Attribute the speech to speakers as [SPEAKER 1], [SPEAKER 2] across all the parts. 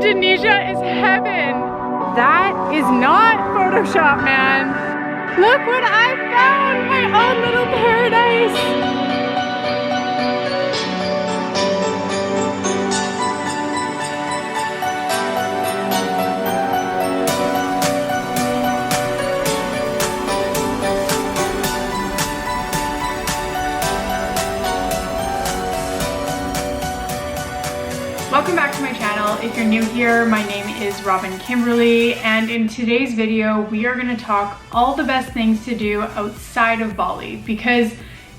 [SPEAKER 1] Indonesia is heaven. That is not Photoshop, man. Look what I found, my own little paradise. Welcome back to my channel. If you're new here, my name is Robyn Kimberly, and in today's video we are going to talk all the best things to do outside of Bali, because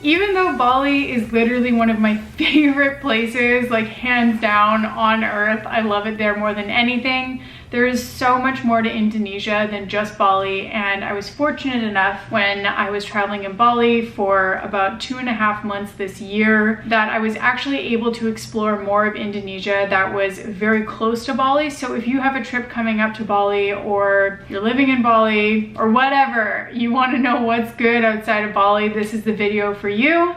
[SPEAKER 1] even though Bali is literally one of my favorite places, like hands down on earth, I love it there more than anything, there is so much more to Indonesia than just Bali. And I was fortunate enough when I was traveling in Bali for about 2.5 months this year that I was actually able to explore more of Indonesia that was very close to Bali. So if you have a trip coming up to Bali, or you're living in Bali, or whatever, you want to know what's good outside of Bali, this is the video for you.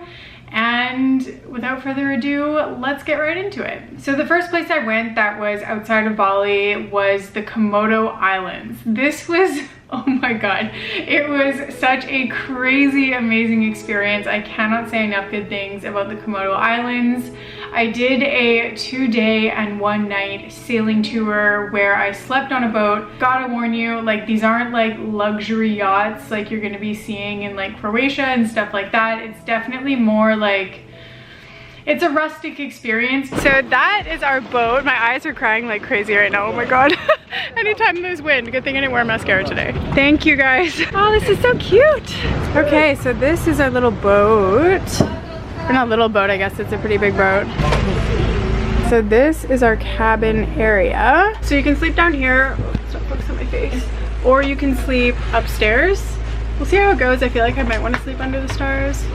[SPEAKER 1] And without further ado, let's get right into it. So the first place I went that was outside of Bali was the Komodo Islands. This was, oh my God, it was such a crazy, amazing experience. I cannot say enough good things about the Komodo Islands. I did a 2-day and 1-night sailing tour where I slept on a boat. Gotta warn you, like, these aren't like luxury yachts like you're gonna be seeing in like Croatia and stuff like that. It's definitely more like, it's a rustic experience. So that is our boat. My eyes are crying like crazy right now, oh my God. Anytime there's wind, good thing I didn't wear mascara today. Thank you guys. Oh, this is so cute. Okay, so this is our little boat. Or not little boat, I guess it's a pretty big boat. So this is our cabin area. So you can sleep down here. Oh, stop focusing on my face. Or you can sleep upstairs. We'll see how it goes. I feel like I might want to sleep under the stars.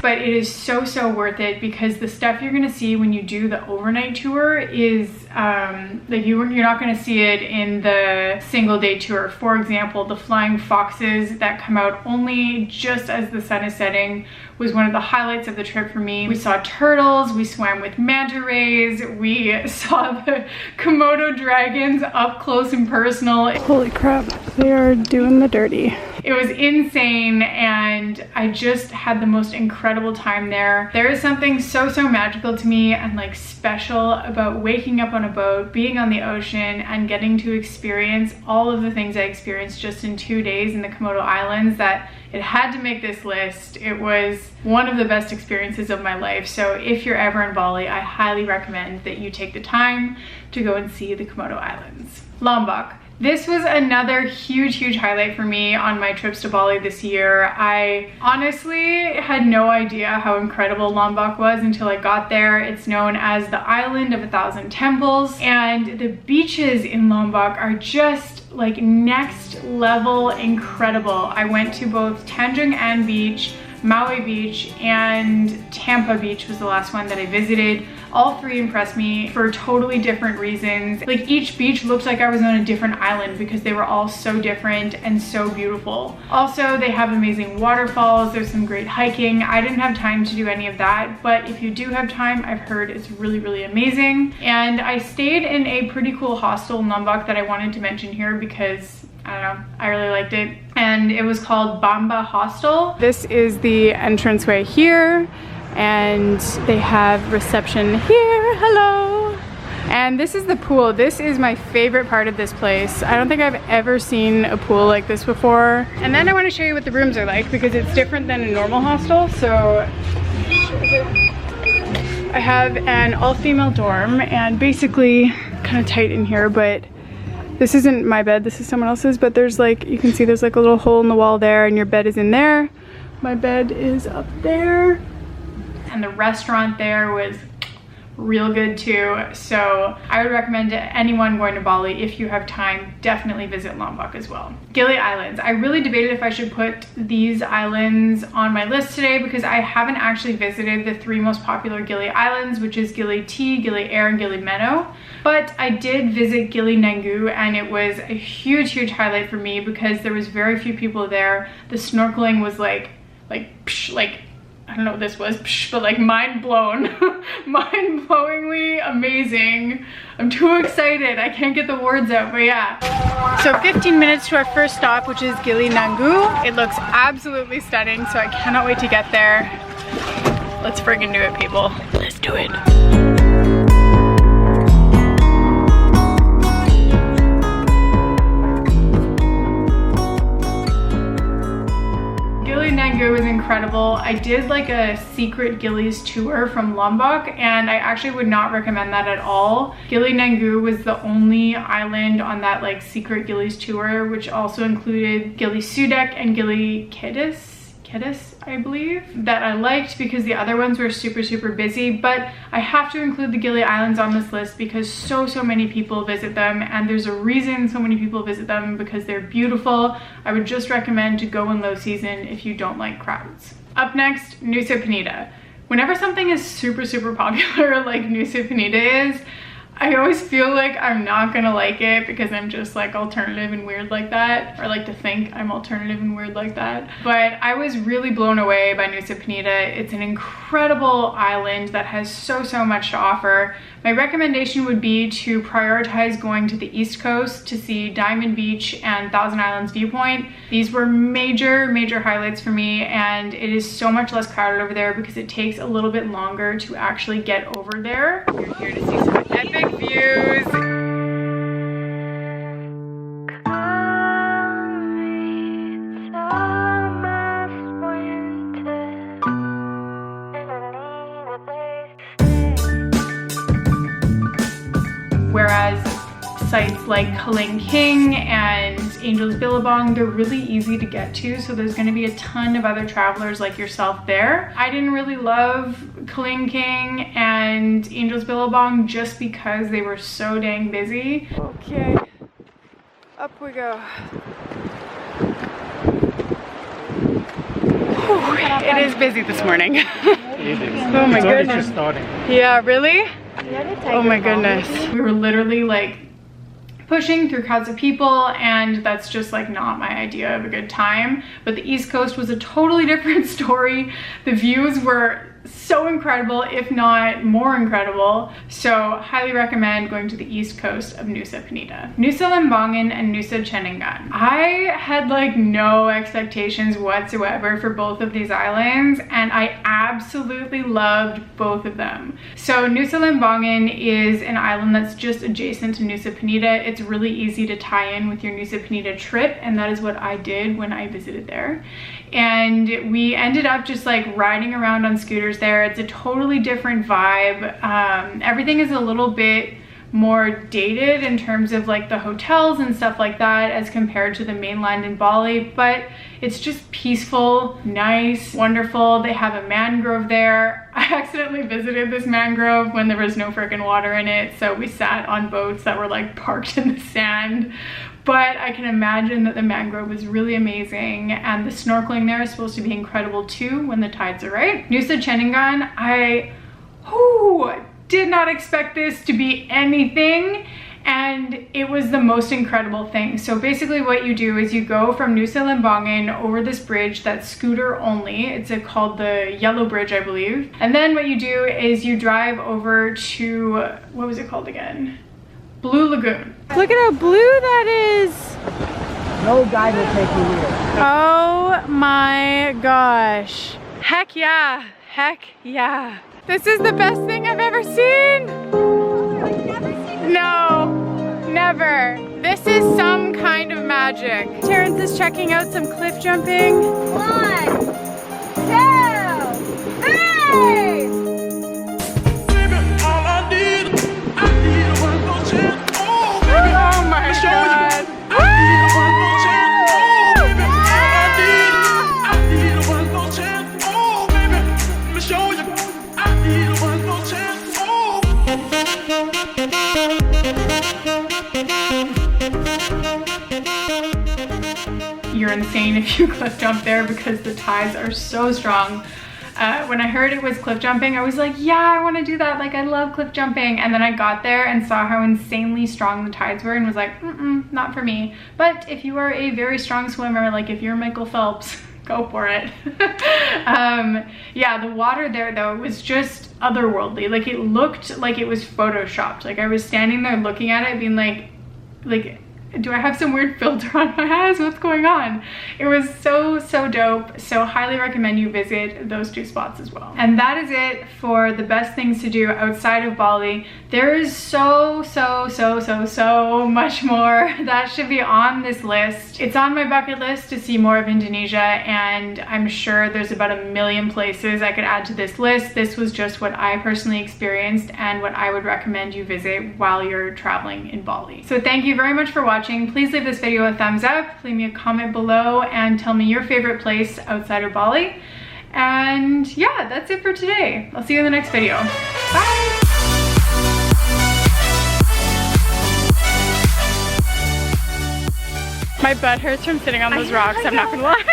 [SPEAKER 1] But it is so worth it, because the stuff you're gonna see when you do the overnight tour is like you're not gonna see it in the single day tour. For example, the flying foxes that come out only just as the sun is setting was one of the highlights of the trip for me. We saw turtles, we swam with manta rays, we saw the Komodo dragons up close and personal. Holy crap, they are doing the dirty. It was insane, and I just had the most incredible time there. There is something so magical to me and like special about waking up on a boat, being on the ocean, and getting to experience all of the things I experienced just in 2 days in the Komodo Islands, that it had to make this list. It was one of the best experiences of my life. So if you're ever in Bali, I highly recommend that you take the time to go and see the Komodo Islands. Lombok. This was another huge highlight for me on my trips to Bali this year. I honestly had no idea how incredible Lombok was until I got there. It's known as the Island of 1,000 Temples, and the beaches in Lombok are just like next level incredible. I went to both Tanjung An Beach, Maui Beach, and Tampa Beach was the last one that I visited. All three impressed me for totally different reasons. Like, each beach looked like I was on a different island because they were all so different and so beautiful. Also, they have amazing waterfalls. There's some great hiking. I didn't have time to do any of that, but if you do have time, I've heard it's really amazing. And I stayed in a pretty cool hostel in Lombok that I wanted to mention here because I don't know, I really liked it. And it was called Bamba Hostel. This is the entranceway here, and they have reception here. Hello. And this is the pool. This is my favorite part of this place. I don't think I've ever seen a pool like this before. And then I want to show you what the rooms are like, because it's different than a normal hostel. So I have an all-female dorm, and basically kind of tight in here, but this isn't my bed, this is someone else's, but there's like, you can see there's like a little hole in the wall there, and your bed is in there. My bed is up there. And the restaurant there was real good too. So I would recommend to anyone going to Bali, if you have time, definitely visit Lombok as well. Gili Islands. I really debated if I should put these islands on my list today because I haven't actually visited the 3 most popular Gili Islands, which is Gili T, Gili Air, and Gili Meno. But I did visit Gili Nengu, and it was a huge highlight for me because there was very few people there. The snorkeling was like I don't know what this was, but like mind blown. Mind-blowingly amazing. I'm too excited. I can't get the words out, but yeah. So 15 minutes to our first stop, which is Gili Nangu. It looks absolutely stunning, so I cannot wait to get there. Let's friggin' do it, people. Let's do it. It was incredible. I did like a secret Gili's tour from Lombok, and I actually would not recommend that at all. Gili Nangu was the only island on that like secret Gili's tour, which also included Gili Sudek and Gili Kedis, I believe, that I liked because the other ones were super busy. But I have to include the Gili Islands on this list because so many people visit them, and there's a reason so many people visit them, because they're beautiful. I would just recommend to go in low season if you don't like crowds. Up next, Nusa Penida. Whenever something is super popular like Nusa Penida is, I always feel like I'm not gonna like it because I'm just like alternative and weird like that, or like to think I'm alternative and weird like that. But I was really blown away by Nusa Penida. It's an incredible island that has so much to offer. My recommendation would be to prioritize going to the East Coast to see Diamond Beach and Thousand Islands Viewpoint. These were major highlights for me, and it is so much less crowded over there because it takes a little bit longer to actually get over there. You're here to see some epic views. Whereas sites like Kaling King and Angel's Billabong, they're really easy to get to, so there's going to be a ton of other travelers like yourself there. I didn't really love Kaling King and Angel's Billabong just because they were so dang busy. Okay, up we go. Whew, it is busy this morning. Oh my goodness. Yeah, really? Oh my goodness. We were literally like pushing through crowds of people, and that's just like not my idea of a good time. But the East Coast was a totally different story. The views were so incredible, if not more incredible. So highly recommend going to the East Coast of Nusa Penida. Nusa Lembongan and Nusa Ceningan. I had like no expectations whatsoever for both of these islands, and I absolutely loved both of them. So Nusa Lembongan is an island that's just adjacent to Nusa Penida. It's really easy to tie in with your Nusa Penida trip, and that is what I did when I visited there. And we ended up just like riding around on scooters there. It's a totally different vibe. Everything is a little bit more dated in terms of like the hotels and stuff like that as compared to the mainland in Bali, but it's just peaceful, nice, wonderful. They have a mangrove there. I accidentally visited this mangrove when there was no freaking water in it, so we sat on boats that were like parked in the sand. But I can imagine that the mangrove is really amazing, and the snorkeling there is supposed to be incredible too when the tides are right. Nusa Ceningan, I did not expect this to be anything, and it was the most incredible thing. So basically what you do is you go from Nusa Lembongan over this bridge that's scooter only. It's called the Yellow Bridge, I believe. And then what you do is you drive over to, what was it called again? Blue Lagoon. Look at how blue that is.
[SPEAKER 2] No guide will take you here.
[SPEAKER 1] Oh my gosh. Heck yeah. Heck yeah. This is the best thing I've ever seen. No, never. This is some kind of magic. Terrence is checking out some cliff jumping. 1, 2, 3. Oh my God. You're insane if you cliff jump there because the tides are so strong. When I heard it was cliff jumping, I was like, yeah, I want to do that. Like, I love cliff jumping. And then I got there and saw how insanely strong the tides were and was like, not for me. But if you are a very strong swimmer, like if you're Michael Phelps, go for it. Yeah, the water there though was just otherworldly. Like it looked like it was photoshopped. Like I was standing there looking at it being like, do I have some weird filter on my eyes? What's going on? It was so dope. So highly recommend you visit those two spots as well. And that is it for the best things to do outside of Bali. There is so much more that should be on this list. It's on my bucket list to see more of Indonesia, and I'm sure there's about 1 million places I could add to this list. This was just what I personally experienced and what I would recommend you visit while you're traveling in Bali. So thank you very much for watching. Please leave this video a thumbs up, leave me a comment below, and tell me your favorite place outside of Bali. And yeah, that's it for today. I'll see you in the next video. Bye! My butt hurts from sitting on those rocks, I'm not gonna lie.